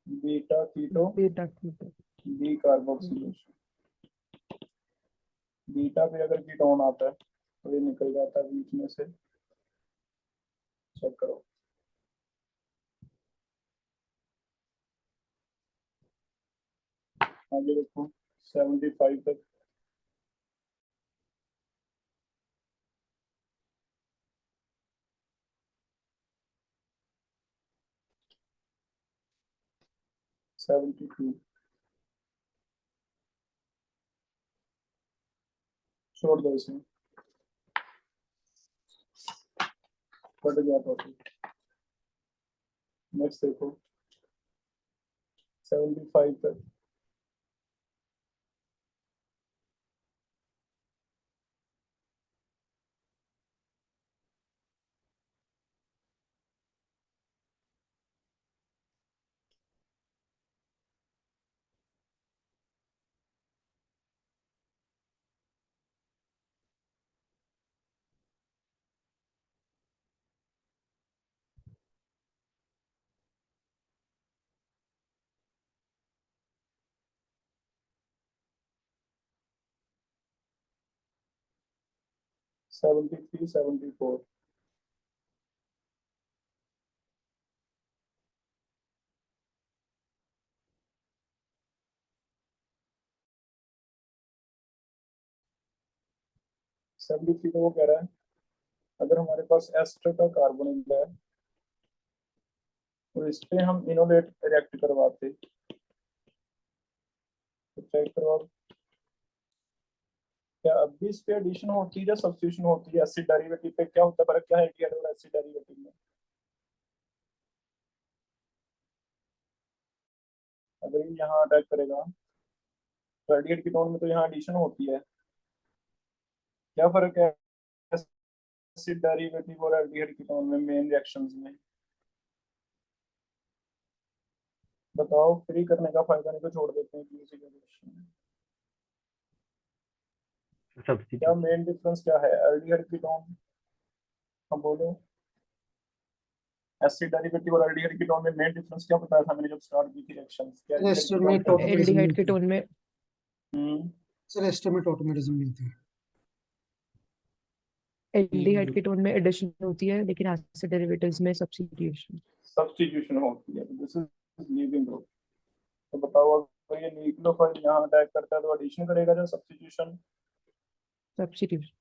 Beta keto beta keto. Decarboxylation. Beta पे अगर कीटोन आता है तो ये निकल जाता है बीच में से। चेक करो। आगे देखो 75 तक। सेवेंटी टू छोड़ दो इसे, कट गया टॉपिक। नेक्स्ट देखो 75 तक। Seventy three 74। सेवेंटी थ्री को वो कह रहा है अगर हमारे पास एस्टर का कार्बोनिल है तो इस पे हम इनोलेट रिएक्ट करवाते, तो चेक करवाओ क्या अब भी इस पे एडिशन होती है या सब्स्टिट्यूशन होती है? एसिड डेरिवेटिव पे क्या होता है, फर्क क्या है एल्डिहाइड और एसिड डेरिवेटिव में? अगर ये यहाँ अटैक करेगा तो एल्डिहाइड कीटोन में तो यहाँ एडिशन होती है, क्या फर्क है एसिड डेरिवेटिव और एल्डिहाइड कीटोन में मेन रिएक्शंस में? बताओ, फ्री करने का फायदा नहीं तो छोड़ देते हैं किसी का रिएक्शन। क्या सब्स्टिट्यूट। मेन डिफरेंस क्या है एल्डिहाइड कीटोन, हम बोलो एसिड डेरिवेटिव और एल्डिहाइड कीटोन में मेन डिफरेंस क्या बताया था मैंने जब स्टार्ट की थी रिएक्शंस? क्या एल्डिहाइड एस्टर कीटोन में क्या होता टॉटोमेरिज्म एल्डिहाइड मिलती है। कीटोन में है? सर एस्टर में टॉटोमेरिज्म मिलती है। एल्डिहाइड कीटोन में एडिशन होती है, लेकिन एसिड डेरिवेटिव्स में सब्स्टिट्यूशन। सब्स्टिट्यूशन होती है। This is leaving group. तो बताओ तो ये न्यूक्लियोफाइल यहाँ अटैक करता है तो एडिशन करेगा या सब्स्टिट्यूशन? सब्स्टिट्यूशन।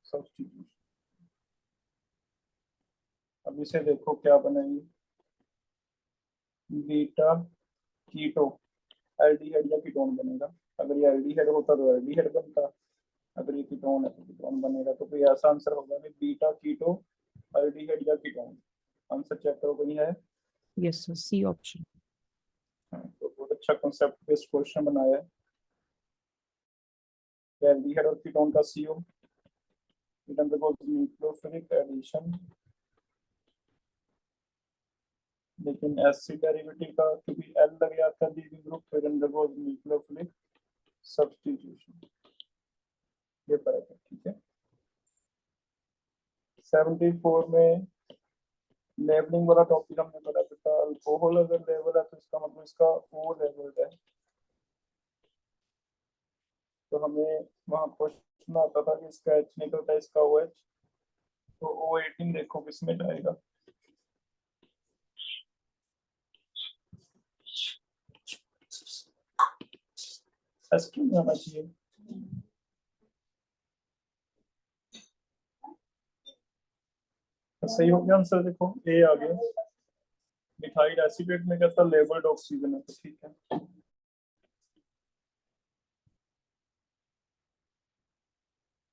सब्स्टिट्यूशन। अब इसे देखो क्या बनेगी, बीटा कीटो एल्डिहाइड या कीटोन बनेगा। अगर ये एल्डिहाइड होता तो एल्डिहाइड बनता, अगर ये कीटोन है तो कीटोन बनेगा। तो कोई ऐसा आंसर होगा कि बीटा कीटो एल्डिहाइड या कीटोन। आंसर चेक करो कहीं है। Yes sir, C option. तो बहुत अच्छा कॉन्सेप्ट बेस्ड क्वेश्चन बनाया है। एल्डिहाइड और कीटोन का CO it undergoes nucleophilic addition, लेकिन एसिड डेरिवेटिव का क्योंकि L लग जाता है लीविंग ग्रुप, फिर undergoes nucleophilic substitution। ये फर्क है, ठीक है। 74 में लेबलिंग वाला टॉपिक हमने पढ़ा था। अल्कोहल अगर लेवल है तो इसका मतलब इसका O लेवल है, तो हमें वहाँ क्वेश्चन आता था कि इसका H निकलता है, इसका OH, तो O18 देखो किसमें जाएगा। एस क्यों जाना चाहिए? तो सही हो गया आंसर, देखो ए आ गया। मिथाइल एसीटेट में कहता लेबल्ड ऑक्सीजन है, तो ठीक है।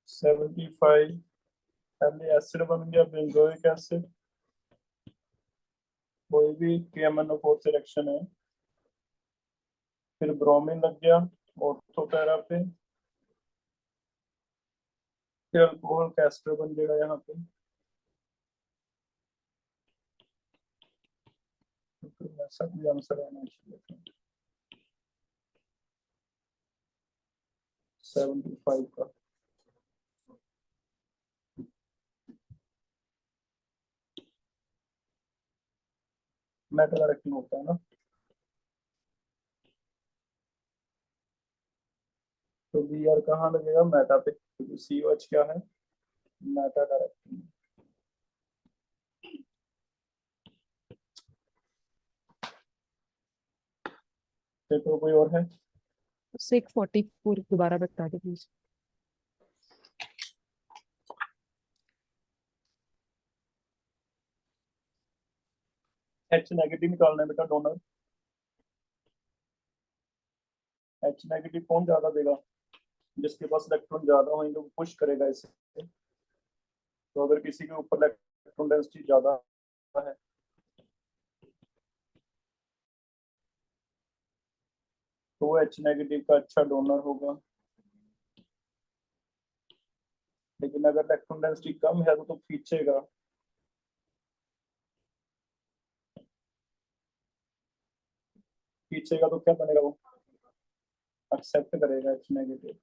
सेवेंटी फाइव पहले एसिड बन गया बेंजोइक एसिड, कोई भी KMnO4 से रिएक्शन है, फिर ब्रोमीन लग गया ऑर्थो पैरा पे, फिर अल्कोहल का एस्टर बन जाएगा यहाँ पे। तो ऐसा भी आंसर आना चाहिए 75 का। मेटल डायरेक्टिंग होता है ना, तो BR कहाँ लगेगा? मेटा पे, क्योंकि COH क्या है? Meta directing. तो कोई और है? सेक 44 दोबारा बता दो प्लीज। H नेगेटिव निकालना है बेटा, डोनर। H नेगेटिव कौन ज्यादा देगा? जिसके पास इलेक्ट्रॉन ज्यादा होंगे वो पुश करेगा इसे। तो अगर किसी के ऊपर इलेक्ट्रॉन डेंसिटी ज्यादा है तो वो H नेगेटिव का अच्छा डोनर होगा, लेकिन अगर इलेक्ट्रॉन डेंसिटी कम है तो खींचेगा। खींचेगा तो क्या बनेगा? वो एक्सेप्ट करेगा H नेगेटिव।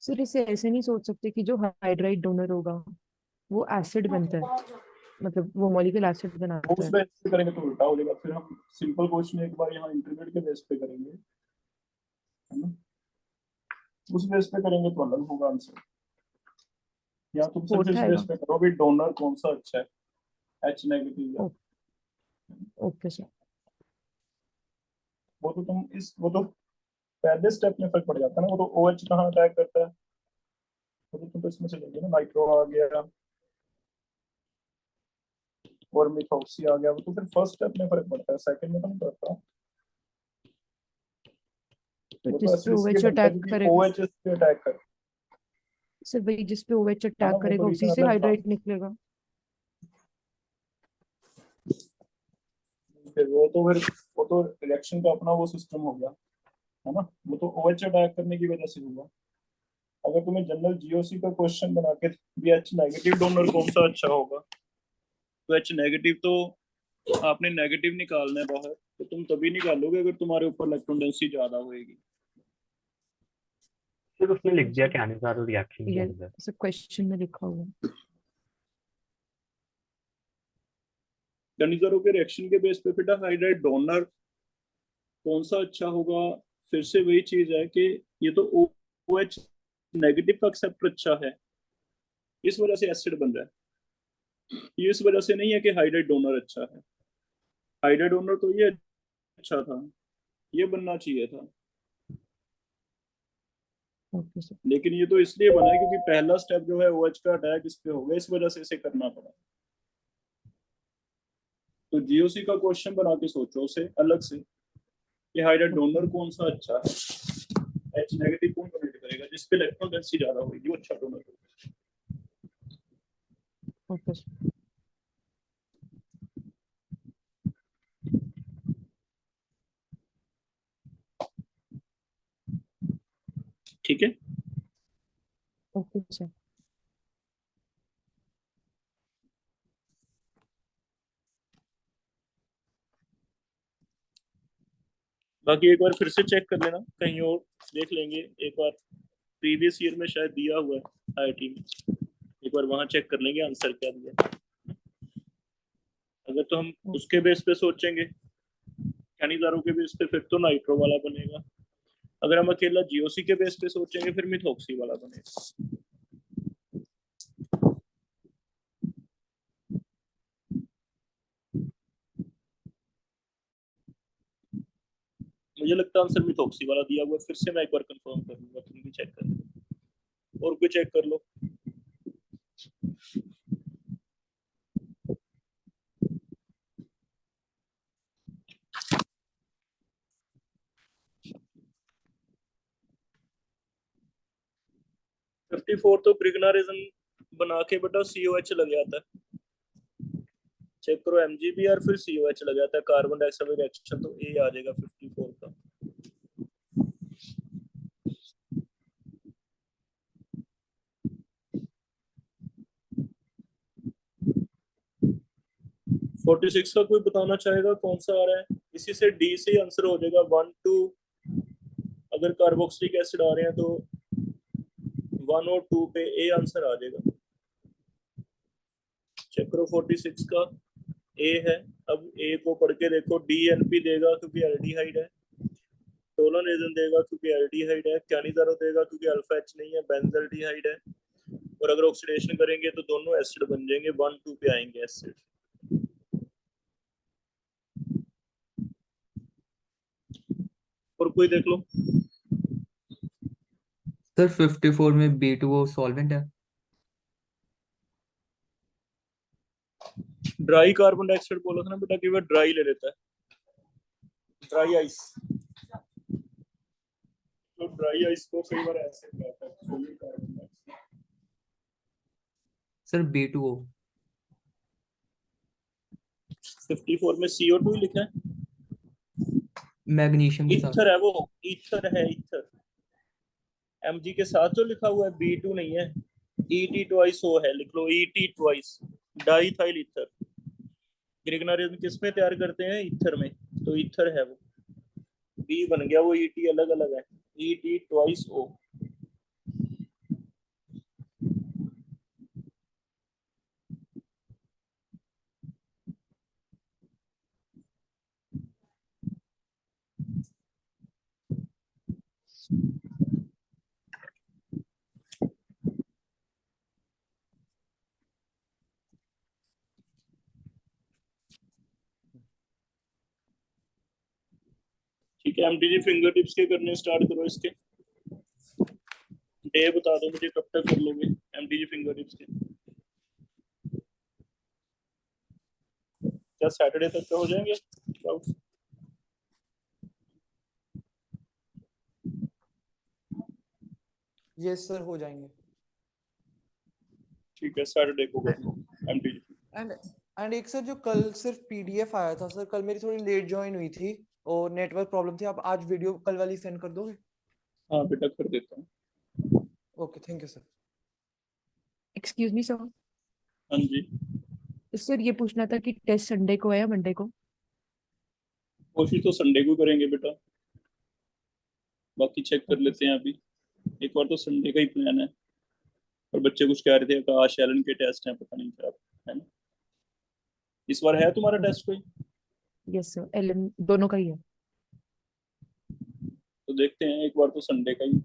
सर इसे ऐसे नहीं सोच सकते कि जो हाइड्राइड डोनर होगा वो एसिड बनता है, मतलब वो मॉलिक्यूल एसिड वो बनाता उस है। बेस पे करेंगे तो उल्टा हो जाएगा। फिर हम सिंपल क्वेश्चन एक बार यहाँ इंटरमीडिएट के बेस पे करेंगे, है ना। उस बेस पे करेंगे तो अलग होगा आंसर। या तुम सिर्फ फोर्थ इस बेस आएगा। पे करो भी डोनर कौन सा अच्छा है, H नेगेटिव या। Okay sir. वो तो तुम इस वो तो पहले स्टेप में फर्क पड़ जाता है ना। वो तो OH कहाँ अटैक करता है, वो तो तुम तो इसमें चलेंगे ना। नाइट्रो आ गया और मिथॉक्सी आ गया, वो तो फिर फर्स्ट स्टेप में फर्क पड़ता है, सेकंड में तो नहीं पड़ता। तो वो तो जिस पे एसिड इसलिए OH बनता है अटैक क्योंकि करेगा, OH इस पे अटैक करता सर वही जिस पे OH है ना। अटैक वो तो करेगा रीजन उसी से अलग था। हाइड्राइड निकलेगा। फिर वो तो रिएक्शन का अपना वो सिस्टम हो गया, है ना। वो तो OH अटैक करने की वजह से हुआ। अगर तुम्हें जनरल GOC का क्वेश्चन बना के भी H नेगेटिव डोनर कौन सा अच्छा होगा, तो H नेगेटिव तो आपने नेगेटिव निकालना है बाहर, तो तुम तभी निकालोगे अगर तुम्हारे ऊपर इलेक्ट्रॉन डेंसिटी ज्यादा होएगी। फिर उसने लिख दिया क्या अनुसार रिएक्शन के ये अंदर। सब क्वेश्चन में लिखा हुआ है। डनिज़रो के रिएक्शन के बेस पे फिर हाइड्राइड डोनर कौन सा अच्छा होगा? फिर से वही चीज है कि ये तो OH नेगेटिव का एक्सेप्टर अच्छा है, इस वजह से एसिड बन रहा है। ये इस वजह से नहीं है कि हाइड्राइड डोनर अच्छा है। हाइड्राइड डोनर तो ये अच्छा था, ये बनना चाहिए था, ओके सर। लेकिन ये तो इसलिए बना है क्योंकि पहला स्टेप जो है OH का अटैक इस पे हो गया, इस वजह से इसे करना पड़ा। तो GOC का क्वेश्चन बना के सोचो उसे अलग से कि हाइड्राइड डोनर कौन सा अच्छा है, H नेगेटिव कौन डोनेट करेगा, जिसपे इलेक्ट्रॉन डेंसिटी ज्यादा होगी वो अच्छा डोनर होगा। Okay sir. ठीक है। Okay sir. बाकी एक बार फिर से चेक कर लेना, कहीं और देख लेंगे एक बार, प्रीवियस ईयर में शायद दिया हुआ है IIT में, एक बार वहां चेक कर लेंगे आंसर क्या दिया। अगर तो हम उसके बेस पे सोचेंगे खनिजारों के बेस पे, फिर तो नाइट्रो वाला बनेगा। अगर हम अकेला GOC के बेस पे सोचेंगे फिर मिथॉक्सी वाला बनेगा। मुझे लगता है आंसर मिथॉक्सी वाला दिया हुआ है, फिर से मैं एक बार कंफर्म कर लूंगा, तुम भी चेक कर लो और कोई चेक कर लो। फिफ्टी फोर तो प्रिग्नारिज्म बना के बेटा COH लग जाता है, चेक करो MgBr फिर COH लग जाता है, कार्बन डाइऑक्साइड रिएक्शन, तो A आ जाएगा 54 का। फोर्टी सिक्स का कोई बताना चाहेगा कौन सा आ रहा है? इसी से D से आंसर हो जाएगा 1 2, अगर कार्बोक्सिलिक एसिड आ रहे हैं तो 1 और 2 पे A आंसर आ जाएगा। चेक करो 46 का A है। अब A को पढ़ के देखो, DNP देगा क्योंकि एल्डिहाइड है, टोलोनेजन देगा क्योंकि एल्डिहाइड है, कैनिजारो देगा क्योंकि अल्फा H नहीं है, बेंजल्डिहाइड है, और अगर ऑक्सीडेशन करेंगे तो दोनों एसिड बन जाएंगे, 1 2 पे आएंगे एसिड। और कोई देख लो। सर 54 में B2O सॉल्वेंट है। ड्राई कार्बन डाइऑक्साइड बोला था ना बेटा कि वह ड्राई ले लेता है, ड्राई आइस। तो ड्राई आइस को कई बार ऐसे कहता है solid carbon dioxide. Sir B2O। 54 में CO2 लिखा है, मैग्नीशियम के साथ। ईथर है वो, ईथर है ईथर। Mg के साथ जो लिखा हुआ है B2 नहीं है, Et ट्वाइस O है, लिख लो Et ट्वाइस, डाइथाइल ईथर। ग्रिगनारिज्म किस में तैयार करते हैं? ईथर में, तो ईथर है वो, B बन गया, वो Et अलग अलग है, Et ट्वाइस O। ठीक है, MTG फिंगर टिप्स के करने स्टार्ट करो। इसके डे बता दो मुझे, कब तक कर लोगे MTG फिंगर टिप्स के? क्या सैटरडे तक का हो जाएंगे डाउट्स? यस सर हो जाएंगे। ठीक है, सैटरडे को कर लो MTG। एंड एंड एक सर जो कल सिर्फ PDF आया था सर, कल मेरी थोड़ी लेट ज्वाइन हुई थी और नेटवर्क प्रॉब्लम थी, आप आज वीडियो कल वाली सेंड कर दोगे? हाँ बेटा कर देता हूँ। Okay thank you sir. Excuse me sir. हाँ जी, सर ये पूछना था कि टेस्ट संडे को है या मंडे को? कोशिश तो संडे को करेंगे बेटा, बाकी चेक कर ओके लेते हैं अभी। एक बार तो संडे का ही प्लान है, और बच्चे कुछ कह रहे थे आकाश एलन के टेस्ट हैं, पता नहीं क्या है ना। इस बार है तुम्हारा टेस्ट कोई? यस सर, एलन दोनों का ही है। तो देखते हैं, एक बार तो संडे का ही